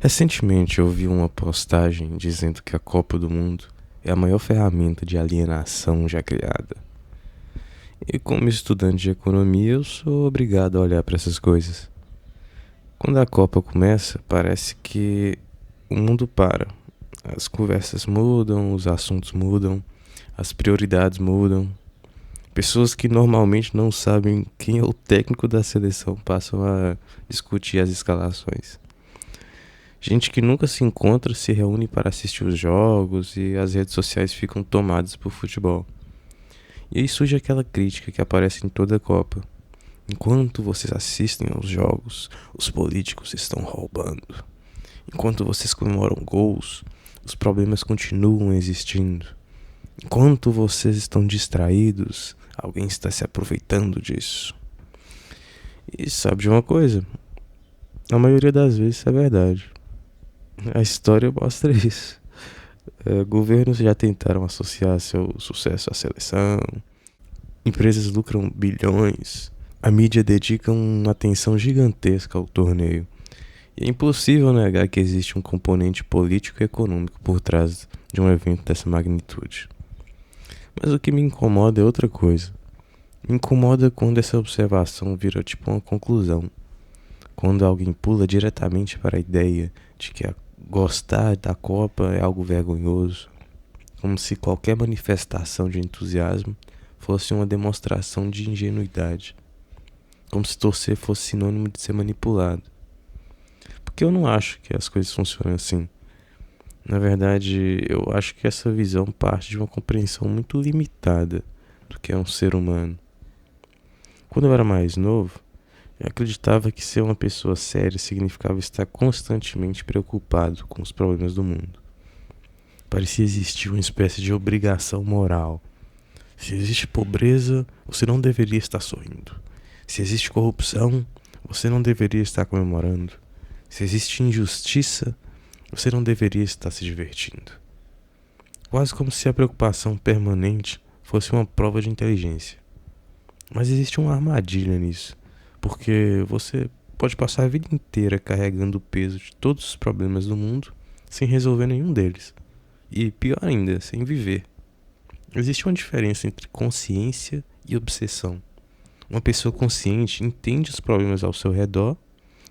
Recentemente eu vi uma postagem dizendo que a Copa do Mundo é a maior ferramenta de alienação já criada. E como estudante de economia, eu sou obrigado a olhar para essas coisas. Quando a Copa começa, parece que o mundo para. As conversas mudam, os assuntos mudam, as prioridades mudam. Pessoas que normalmente não sabem quem é o técnico da seleção passam a discutir as escalações. Gente que nunca se encontra se reúne para assistir os jogos e as redes sociais ficam tomadas por futebol. E aí surge aquela crítica que aparece em toda a Copa. Enquanto vocês assistem aos jogos, os políticos estão roubando. Enquanto vocês comemoram gols, os problemas continuam existindo. Enquanto vocês estão distraídos, alguém está se aproveitando disso. E sabe de uma coisa? A maioria das vezes é verdade. A história mostra isso. Governos já tentaram associar seu sucesso à seleção, empresas lucram bilhões, a mídia dedica uma atenção gigantesca ao torneio. E é impossível negar que existe um componente político e econômico por trás de um evento dessa magnitude. Mas o que me incomoda é outra coisa. Me incomoda quando essa observação vira tipo uma conclusão. Quando alguém pula diretamente para a ideia de que gostar da Copa é algo vergonhoso, como se qualquer manifestação de entusiasmo fosse uma demonstração de ingenuidade, como se torcer fosse sinônimo de ser manipulado. Porque eu não acho que as coisas funcionam assim. Na verdade, eu acho que essa visão parte de uma compreensão muito limitada do que é um ser humano. Quando eu era mais novo, eu acreditava que ser uma pessoa séria significava estar constantemente preocupado com os problemas do mundo. Parecia existir uma espécie de obrigação moral. Se existe pobreza, você não deveria estar sorrindo. Se existe corrupção, você não deveria estar comemorando. Se existe injustiça, você não deveria estar se divertindo. Quase como se a preocupação permanente fosse uma prova de inteligência. Mas existe uma armadilha nisso, porque você pode passar a vida inteira carregando o peso de todos os problemas do mundo sem resolver nenhum deles. E pior ainda, sem viver. Existe uma diferença entre consciência e obsessão. Uma pessoa consciente entende os problemas ao seu redor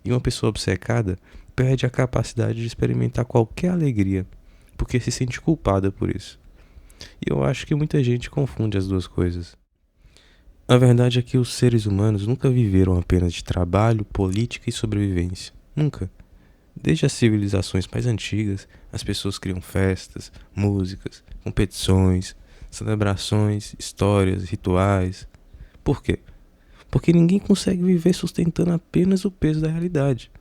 e uma pessoa obcecada perde a capacidade de experimentar qualquer alegria, porque se sente culpada por isso. E eu acho que muita gente confunde as duas coisas. A verdade é que os seres humanos nunca viveram apenas de trabalho, política e sobrevivência. Nunca. Desde as civilizações mais antigas, as pessoas criam festas, músicas, competições, celebrações, histórias, rituais. Por quê? Porque ninguém consegue viver sustentando apenas o peso da realidade.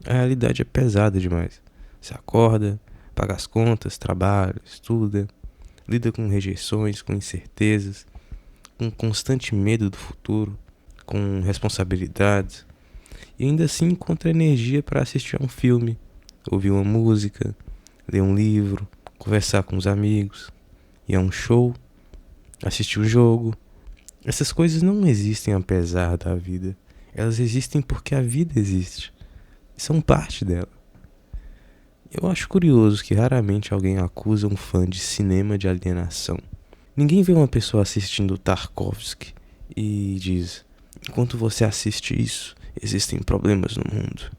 A realidade é pesada demais. Você acorda, paga as contas, trabalha, estuda, lida com rejeições, com incertezas, com constante medo do futuro, com responsabilidades, e ainda assim encontra energia para assistir a um filme, ouvir uma música, ler um livro, conversar com os amigos, ir a um show, assistir um jogo. Essas coisas não existem apesar da vida, elas existem porque a vida existe, e são parte dela. Eu acho curioso que raramente alguém acusa um fã de cinema de alienação. Ninguém vê uma pessoa assistindo Tarkovsky e diz: enquanto você assiste isso, existem problemas no mundo.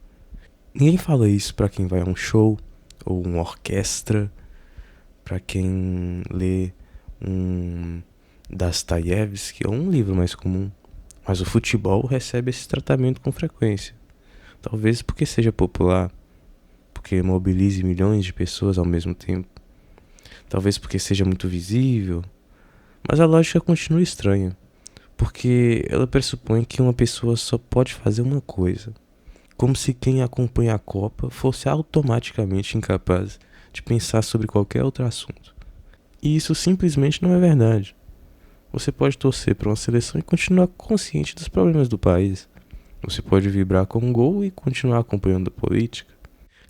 Ninguém fala isso para quem vai a um show ou uma orquestra, para quem lê um Dostoiévski ou um livro mais comum. Mas o futebol recebe esse tratamento com frequência. Talvez porque seja popular, porque mobilize milhões de pessoas ao mesmo tempo. Talvez porque seja muito visível. Mas a lógica continua estranha, porque ela pressupõe que uma pessoa só pode fazer uma coisa, como se quem acompanha a Copa fosse automaticamente incapaz de pensar sobre qualquer outro assunto. E isso simplesmente não é verdade. Você pode torcer para uma seleção e continuar consciente dos problemas do país. Você pode vibrar com um gol e continuar acompanhando a política,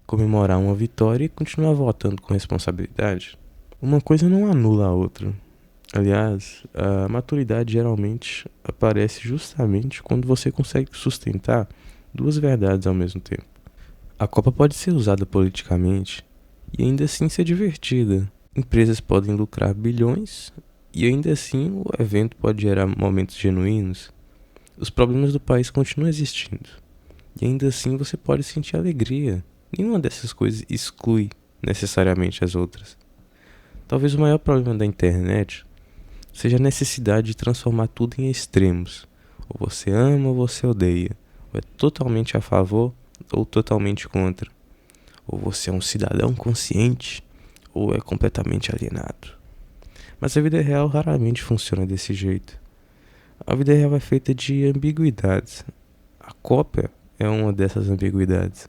comemorar uma vitória e continuar votando com responsabilidade. Uma coisa não anula a outra. Aliás, a maturidade geralmente aparece justamente quando você consegue sustentar duas verdades ao mesmo tempo. A Copa pode ser usada politicamente e ainda assim ser divertida. Empresas podem lucrar bilhões e ainda assim o evento pode gerar momentos genuínos. Os problemas do país continuam existindo e ainda assim você pode sentir alegria. Nenhuma dessas coisas exclui necessariamente as outras. Talvez o maior problema da internet seja a necessidade de transformar tudo em extremos. Ou você ama ou você odeia. Ou é totalmente a favor ou totalmente contra. Ou você é um cidadão consciente ou é completamente alienado. Mas a vida real raramente funciona desse jeito. A vida real é feita de ambiguidades. A cópia é uma dessas ambiguidades.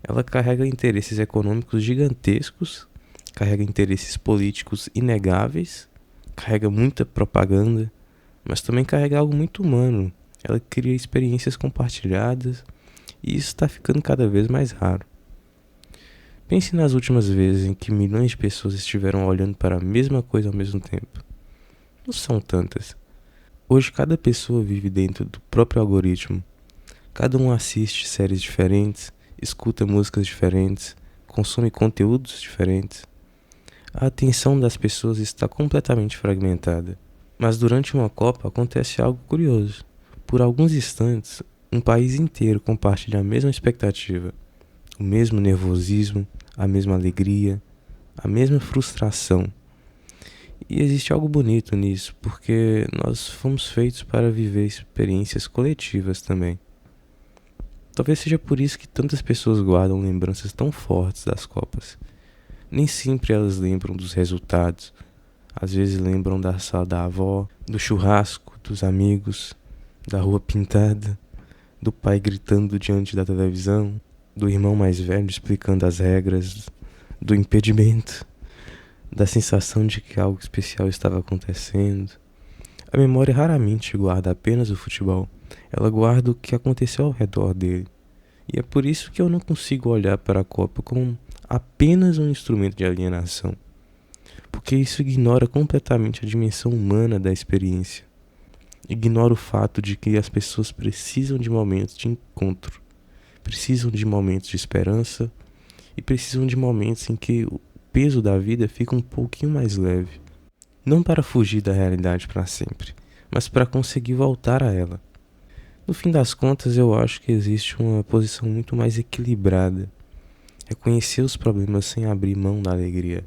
Ela carrega interesses econômicos gigantescos, carrega interesses políticos inegáveis, carrega muita propaganda, mas também carrega algo muito humano. Ela cria experiências compartilhadas e isso está ficando cada vez mais raro. Pense nas últimas vezes em que milhões de pessoas estiveram olhando para a mesma coisa ao mesmo tempo. Não são tantas. Hoje cada pessoa vive dentro do próprio algoritmo. Cada um assiste séries diferentes, escuta músicas diferentes, consome conteúdos diferentes. A atenção das pessoas está completamente fragmentada. Mas durante uma Copa acontece algo curioso. Por alguns instantes, um país inteiro compartilha a mesma expectativa, o mesmo nervosismo, a mesma alegria, a mesma frustração. E existe algo bonito nisso, porque nós fomos feitos para viver experiências coletivas também. Talvez seja por isso que tantas pessoas guardam lembranças tão fortes das Copas. Nem sempre elas lembram dos resultados. Às vezes lembram da sala da avó, do churrasco, dos amigos, da rua pintada, do pai gritando diante da televisão, do irmão mais velho explicando as regras, do impedimento, da sensação de que algo especial estava acontecendo. A memória raramente guarda apenas o futebol, ela guarda o que aconteceu ao redor dele. E é por isso que eu não consigo olhar para a Copa como apenas um instrumento de alienação, porque isso ignora completamente a dimensão humana da experiência. Ignora o fato de que as pessoas precisam de momentos de encontro, precisam de momentos de esperança e precisam de momentos em que o peso da vida fica um pouquinho mais leve. Não para fugir da realidade para sempre, mas para conseguir voltar a ela. No fim das contas, eu acho que existe uma posição muito mais equilibrada. Reconhecer os problemas sem abrir mão da alegria.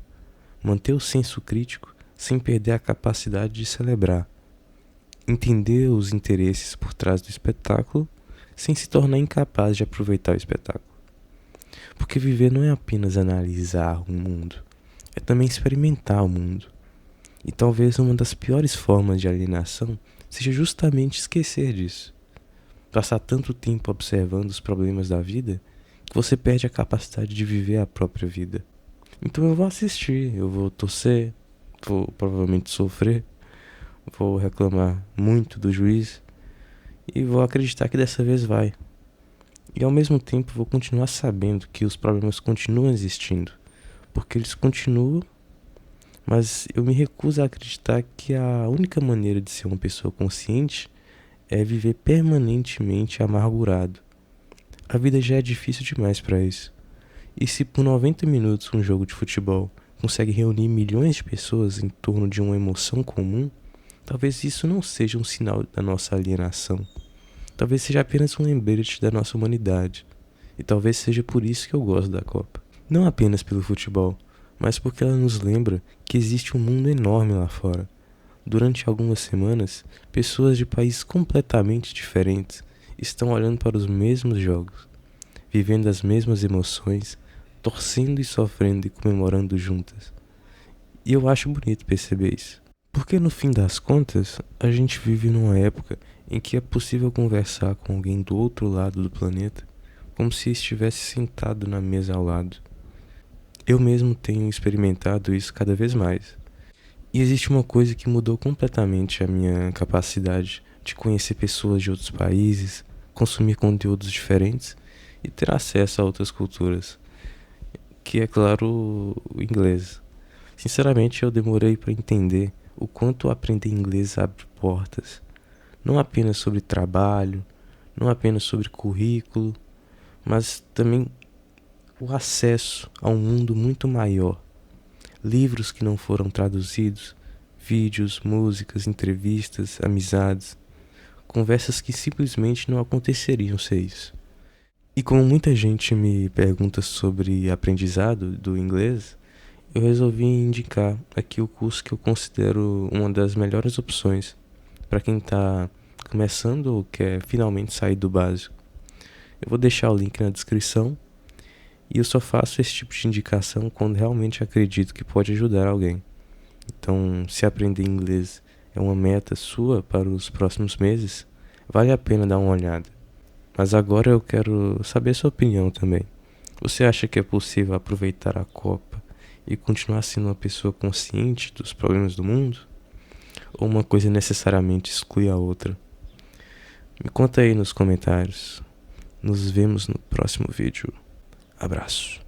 Manter o senso crítico sem perder a capacidade de celebrar. Entender os interesses por trás do espetáculo sem se tornar incapaz de aproveitar o espetáculo. Porque viver não é apenas analisar o mundo, é também experimentar o mundo. E talvez uma das piores formas de alienação seja justamente esquecer disso. Passar tanto tempo observando os problemas da vida que você perde a capacidade de viver a própria vida. Então eu vou assistir, eu vou torcer, vou provavelmente sofrer, vou reclamar muito do juiz e vou acreditar que dessa vez vai. E ao mesmo tempo vou continuar sabendo que os problemas continuam existindo, porque eles continuam, mas eu me recuso a acreditar que a única maneira de ser uma pessoa consciente é viver permanentemente amargurado. A vida já é difícil demais para isso. E se por 90 minutos um jogo de futebol consegue reunir milhões de pessoas em torno de uma emoção comum, talvez isso não seja um sinal da nossa alienação. Talvez seja apenas um lembrete da nossa humanidade. E talvez seja por isso que eu gosto da Copa. Não apenas pelo futebol, mas porque ela nos lembra que existe um mundo enorme lá fora. Durante algumas semanas, pessoas de países completamente diferentes estão olhando para os mesmos jogos, vivendo as mesmas emoções, torcendo e sofrendo e comemorando juntas. E eu acho bonito perceber isso. Porque no fim das contas, a gente vive numa época em que é possível conversar com alguém do outro lado do planeta como se estivesse sentado na mesa ao lado. Eu mesmo tenho experimentado isso cada vez mais. E existe uma coisa que mudou completamente a minha capacidade de conhecer pessoas de outros países, consumir conteúdos diferentes e ter acesso a outras culturas, que é claro o inglês. Sinceramente, eu demorei para entender o quanto aprender inglês abre portas, não apenas sobre trabalho, não apenas sobre currículo, mas também o acesso a um mundo muito maior, livros que não foram traduzidos, vídeos, músicas, entrevistas, amizades, conversas que simplesmente não aconteceriam sem isso. E como muita gente me pergunta sobre aprendizado do inglês, eu resolvi indicar aqui o curso que eu considero uma das melhores opções para quem está começando ou quer finalmente sair do básico. Eu vou deixar o link na descrição e eu só faço esse tipo de indicação quando realmente acredito que pode ajudar alguém. Então, se aprender inglês é uma meta sua para os próximos meses, vale a pena dar uma olhada. Mas agora eu quero saber sua opinião também. Você acha que é possível aproveitar a Copa e continuar sendo uma pessoa consciente dos problemas do mundo? Ou uma coisa necessariamente exclui a outra? Me conta aí nos comentários. Nos vemos no próximo vídeo. Abraço.